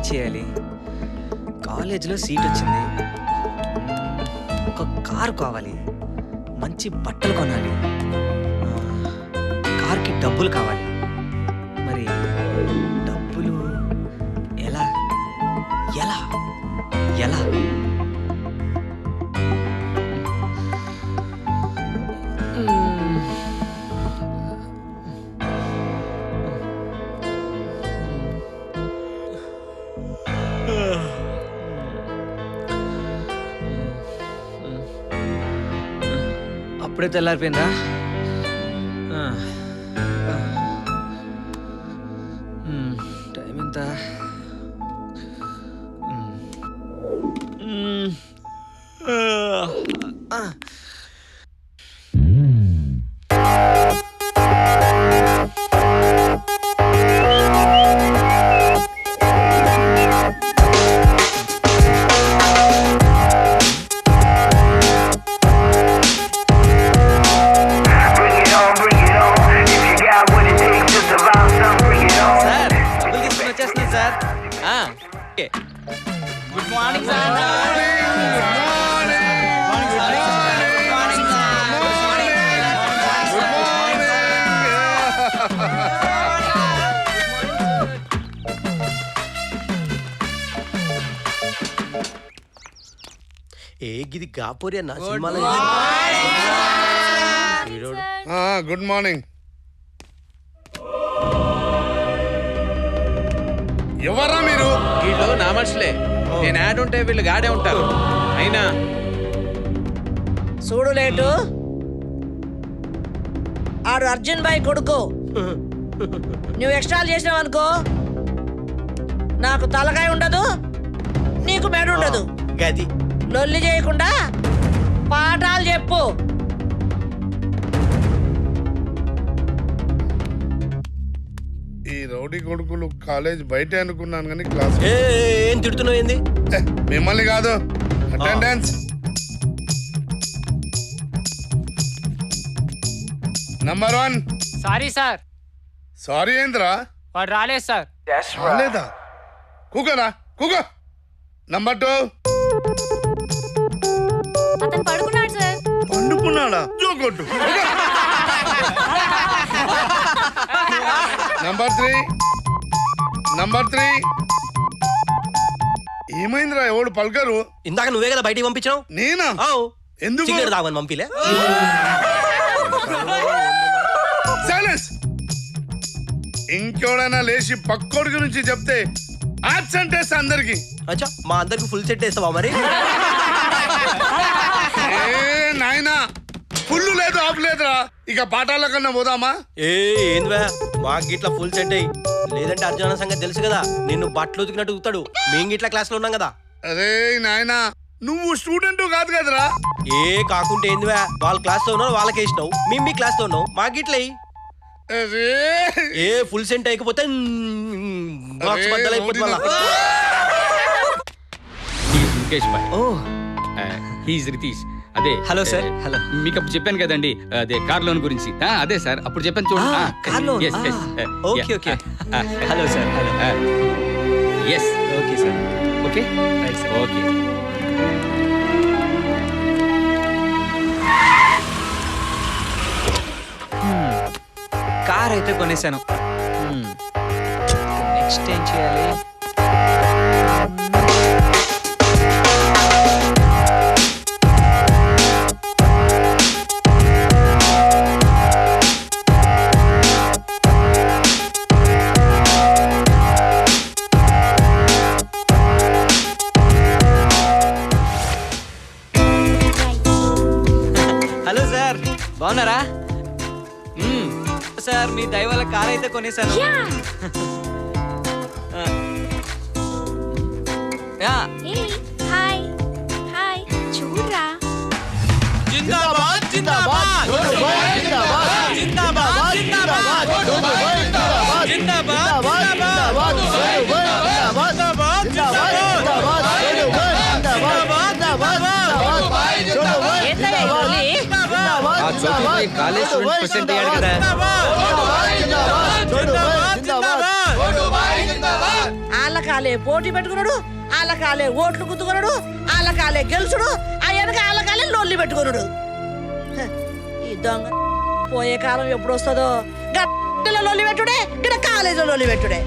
చేయాలి? కాలేజీలో సీట్ వచ్చింది, ఒక కారు కావాలి, మంచి బట్టలు కొనాలి, కార్కి డబ్బులు కావాలి. మరి డబ్బులు ఎలా ఎలా ఎలా? అప్పుడే తెల్లారిపోయిందా? టైం ఎంత? Good morning sir. గిది గాపోరి అన్న సినిమాలో. Good morning. ఎవరా మీరు? వీళ్ళు నా మనుషులే. నేను యాడ్ ఉంటే వీళ్ళు గాడే ఉంటారు. అయినా చూడు లేటు, ఆడు అర్జున్ భాయ్ కొడుకు. నువ్వు ఎక్స్ట్రాలు చేసినావు అనుకో, నాకు తలకాయ ఉండదు, నీకు మెడ ఉండదు. గది లొల్లి చేయకుండా పాఠాలు చెప్పు. ఈ రౌడీ కొడుకులు కాలేజ్ బయటే అనుకున్నాను కానీ క్లాస్. ఏం తిడుతున్నావు? ఏంది? మిమ్మల్ని కాదు, attendance. Number 1. Sorry sir. Sorry ఏంద్రా? వాడు రాలేదు సార్. రాలేదా? కూకరా కూక. నంబర్ 2. అతను పడుకున్నాడు సార్. పండుకున్నాడా? జోకొట్టు. నంబర్ 3. ఏమైందిరా? ఎవడు పలకరు? ఇందాక నువ్వే కదా బయటికి పంపించావు. నేనా? ఎందుకు? సిగరెట్ తాగమని పంపిలే. సైలెన్స్. ఇంకెవడైనా లేచి పక్కోడి గురించి చెప్తే యాక్సెంట్ వేస్తా అందరికి. అచ్చా, మా అందరికి ఫుల్ సెట్ వేస్తావా మరి? నాయనా, ఫుల్ లేదు ఆఫ్ లేదురా. ఇక పాఠాల కన్నా పోదామా? ఏంద్వా, మాకు గిట్లా ఫుల్ సెట్ అయ్యి, లేదంటే అర్జున సంగతి తెలుసు కదా, నిన్ను బట్టలు ఉతికినట్టు ఉతుకుతాడు. మేము గిట్లా క్లాస్ లో ఉన్నాం కదా. అరే నాయనా, నువ్వు స్టూడెంట్ కాదు కదరా. కాకుంటే ఏందివా, వాళ్ళ క్లాస్ తో ఉన్నావు, వాళ్ళకే ఇష్టం. మేము మీ క్లాస్ తో ఉన్నాం, మాకు గిట్ల ఫుల్ సెంట్ అయిపోతే రితీష్. అదే హలో సార్. హలో. మీకు అప్పుడు చెప్పాను కదండి, అదే కార్ లోన్ గురించి. అదే సార్, అప్పుడు చెప్పాను చూడండి. Hello sir. Hello. Yes. Okay sir. Okay right sir. Okay. Car అయితే కొనేసాను. నెక్స్ట్ ఏం చేయాలి? హలో సార్, బాగున్నారా? సార్, మీ దయ వల్ల కార్ అయితే కొనేసాను. హాయ్ హాయ్, చూడరా. జిందాబాద్ జిందాబాద్ జిందాబాద్ జిందాబాద్ జిందాబాద్ జిందాబాద్ కాలేజ్ స్టూడెంట్ ప్రెసిడెంట్ అయ్యాడు కదా. వాళ్ళకి కాలే పోటీ పెట్టుకున్నాడు, వాళ్ళ కాలే ఓట్లు గుద్దుకున్నాడు, వాళ్ళ కాలే గెలుచుడు, ఆ వెనక వాళ్ళ కాలే లొల్లి పెట్టుకున్నాడు. హ, ఈ దొంగ పోయే కాలం ఎప్పుడు వస్తుందో. గట్టిలో లొల్లి పెట్టుడే, ఇక్కడ కాలేజీలో లొల్లి పెట్టుడే.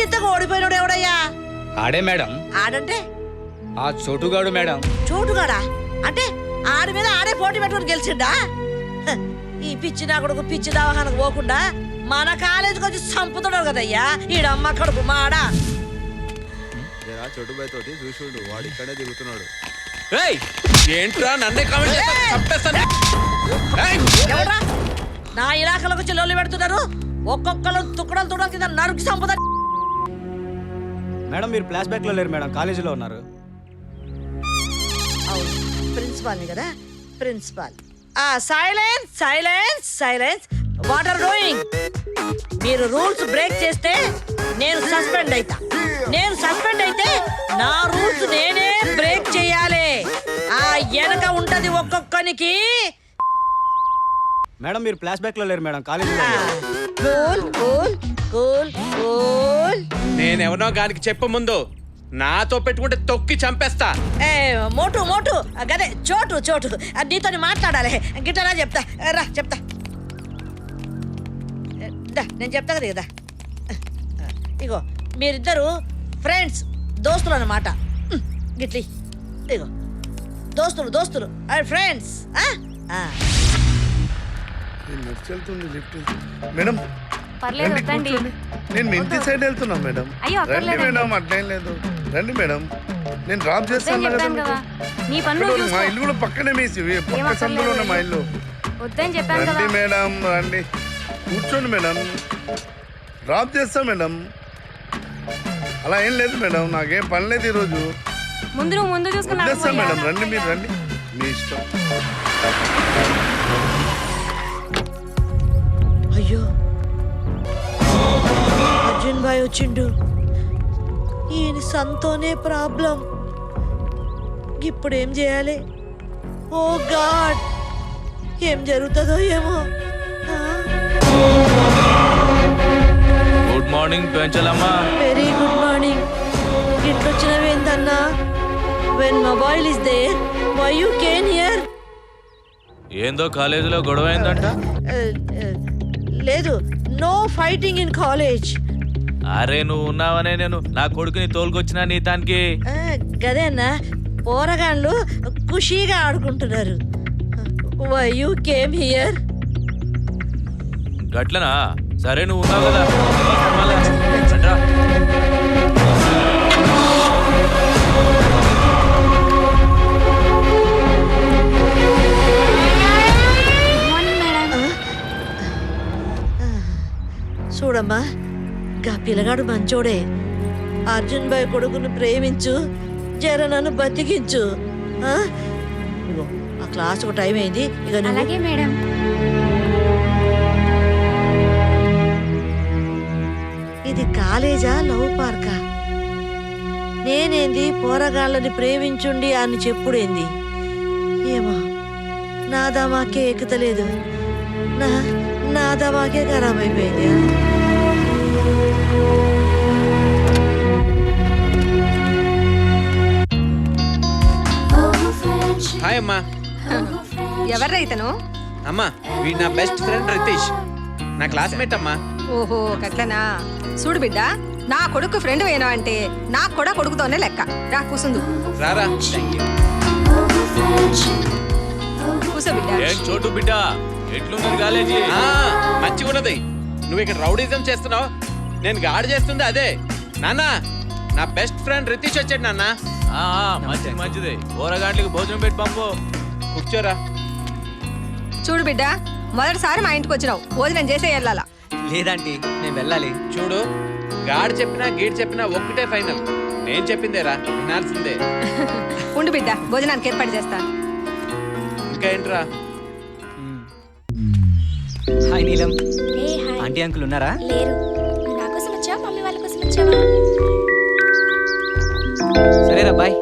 ఇంతకు ఓడిపోయినాడు ఎవడయ్యా? ఆడే మేడం, ఆడంటే ఆ చోటుగాడు మేడం. చోటుగాడా అంటే ఆడి మీద ఆడే పోటీ పెట్టుకుని గెలిచిండా? హ, ఈ పిచ్చి నా కొడుకు పిచ్చి దవాఖానకు పోకుండా మన కాలేజీకి వచ్చి చంపుతున్నాడు కదయ్యా ఈడమ్మ కడుపు మాడా. చోటుబాయ్ తోటి చూసుడు వాడు ఇక్కడే దిగుతున్నాడు. ఏయ్, ఏంట్రా నన్నే కామెంట్ చేస్తా? చంపేస్తాను. ఏయ్, ఎవడ్రా నా ఇలాకలకు వచ్చి లొల్లి పెడుతున్నారు? ఒక్కొక్కరు తుక్కడలు తుడలు కింద నరుకు చంపుతా. మేడం మీరు ఫ్లాష్ బ్యాక్ లో లేరు మేడం, కాలేజీలో ఉన్నారు. అవును, ప్రిన్సిపాల్ని కదా, principal. Silence silence silence. What are doing? మీరు రూల్స్ బ్రేక్ చేస్తే నేను సస్పెండ్ అయితా. నేను సస్పెండ్ అయితే నా రూల్స్ నేనే బ్రేక్ చేయాలి. ఆ వెనక ఉంటది ఒక్కొక్కనికి. మేడం మీరు ఫ్లాష్ బ్యాక్ లో లేరు మేడం, కాలేజీలో కూల్ కూల్ కూల్ కూల్. నేనెవనో గానికి చెప్పు ముందు. నాతో పెట్టుకుంటే తొక్కి చంపేస్తా. ఏ మోటు మోటు గదే చోటు చోటు నీతో మాట్లాడాలి. గిట్టరా చెప్తా, రా చెప్తా. నేను చెప్తా కదా కదా. ఇగో మీరిద్దరు ఫ్రెండ్స్, దోస్తులు అన్నమాట. గిట్లి ఇగో దోస్తులు దోస్తులు ఫ్రెండ్స్. నడిచెళ్తుంది లిఫ్ట్. మేడం పర్లేదు రండి, వద్దండి. కూర్చోండి. నేను మీ ఇంటి సైడ్ వెళ్తున్నా మేడం. అయ్యో, రండి అక్కర్లేదండి. మేడం, అట్లేం లేదు. రండి మేడం, నేను డ్రాప్ వద్దని చేస్తాను చెప్పాను కదా. కదా, నీ పనులు ఇక్కడ మా చూసుకో. ఇల్లు కూడా పక్కనే మీసి పక్క ఏమక్కర్లేదు, సందులోనే మా ఇల్లు. వద్దని చెప్పాను రండి కదా. మేడం, రండి కూర్చోండి మేడం, డ్రాప్ చేస్తా మేడం. అలా ఏం లేదు మేడం, నాకేం పని లేదు ఈరోజు. ముందు నువ్వు ముందు చూసుకున్నా. వదిలేస్తా మేడం, రండి మీరు రండి, మీ ఇష్టం. అయ్యో అర్జున్ భాయ్ వచ్చిండు. ఈయన సంతోనే ప్రాబ్లం. ఇప్పుడు ఏం చేయాలి? ఓ గాడ్, ఏం జరుగుతుందో ఏమో. గుడ్ మార్నింగ్ పెంచలమ్మా. Very good morning. ఇట్లొచ్చినవేందన్నా? When mobile is there why you can here? ఏందో కాలేజీలో గొడవ అయిందంట. లేదు, నో ఫైటింగ్ ఇన్ కాలేజ్. అరే నువ్వు ఉన్నావనే నేను నా కొడుకుని తోలుకొచ్చినా నీ తానికి. గదే అన్నా, పోరగాళ్ళు ఖుషీగా ఆడుకుంటున్నారు. Why you came here? గట్లనా? సరే నువ్వు ఉన్నావు కదా, మళ్ళా రండ్రా. Morning madam. చూడమ్మా, గా పిల్లగాడు మంచోడే. అర్జున్ భాయ్ కొడుకును ప్రేమించు, జర నన్ను బతికించు. ఇగో ఆ క్లాస్ ఒక టైం అయింది, ఇక నువ్వు అలాగే మేడం. ఇది కాలేజా లవ్ పార్కా? నేనేంది పోరగాళ్ళని ప్రేమించుండి అని చెప్పుడేంది? ఏమో నా దమాకే ఎక్కుతలేదు. నా దమాకే ఖరాబ్ అయిపోయింది. హాయ్ అమ్మా. ఎవర్రా ఇతను? అమ్మా వీడు నా బెస్ట్ ఫ్రెండ్ రితీష్, నా క్లాస్మేట్ అమ్మా. ఓహో గట్లనా. చూడు బిడ్డ, నా కొడుకు ఫ్రెండ్ వేనా అంటే నాకు కూడా కొడుకుతోనే లెక్క. రా కూసుందు. రారా. కూసో బిడ్డ. ఏం చోటు బిడ్డ, ఎట్లున్నది కాలేజీ? మంచిగా ఉన్నది. నువ్వు ఇక్కడ రౌడీజం చేస్తున్నావు, నేను గాడి చేస్తుంది అదే. నాన్న, నా బెస్ట్ ఫ్రెండ్ రితీష్ వచ్చాడు నాన్న. మంచిది మంచిది, కూరగాండ్లకి భోజనం పెట్టి పంపు. కూర్చోరా. చూడు బిడ్డ, మొదటిసారి మా ఇంటికి వచ్చినావు, భోజనం చేసే వెళ్ళాలా? లేదంటీ, నేను వెళ్ళాలి. చూడు, గాడి చెప్పినా గీడి చెప్పినా ఒక్కటే ఫైనల్. నేను చెప్పిందేరా, వినాల్సిందే. ఉండు బిడ్డ, భోజనానికి ఏర్పాటు చేస్తాను. ఇంకా ఏంట్రా? హాయ్ నీలం. ఏ హాయ్. ఆంటీ అంకుల్ ఉన్నారా? లేరు. నువ్వు నా కోసం వచ్చావా, మమ్మీ వాళ్ళ కోసం వచ్చావా? సరేరా, బాయ్.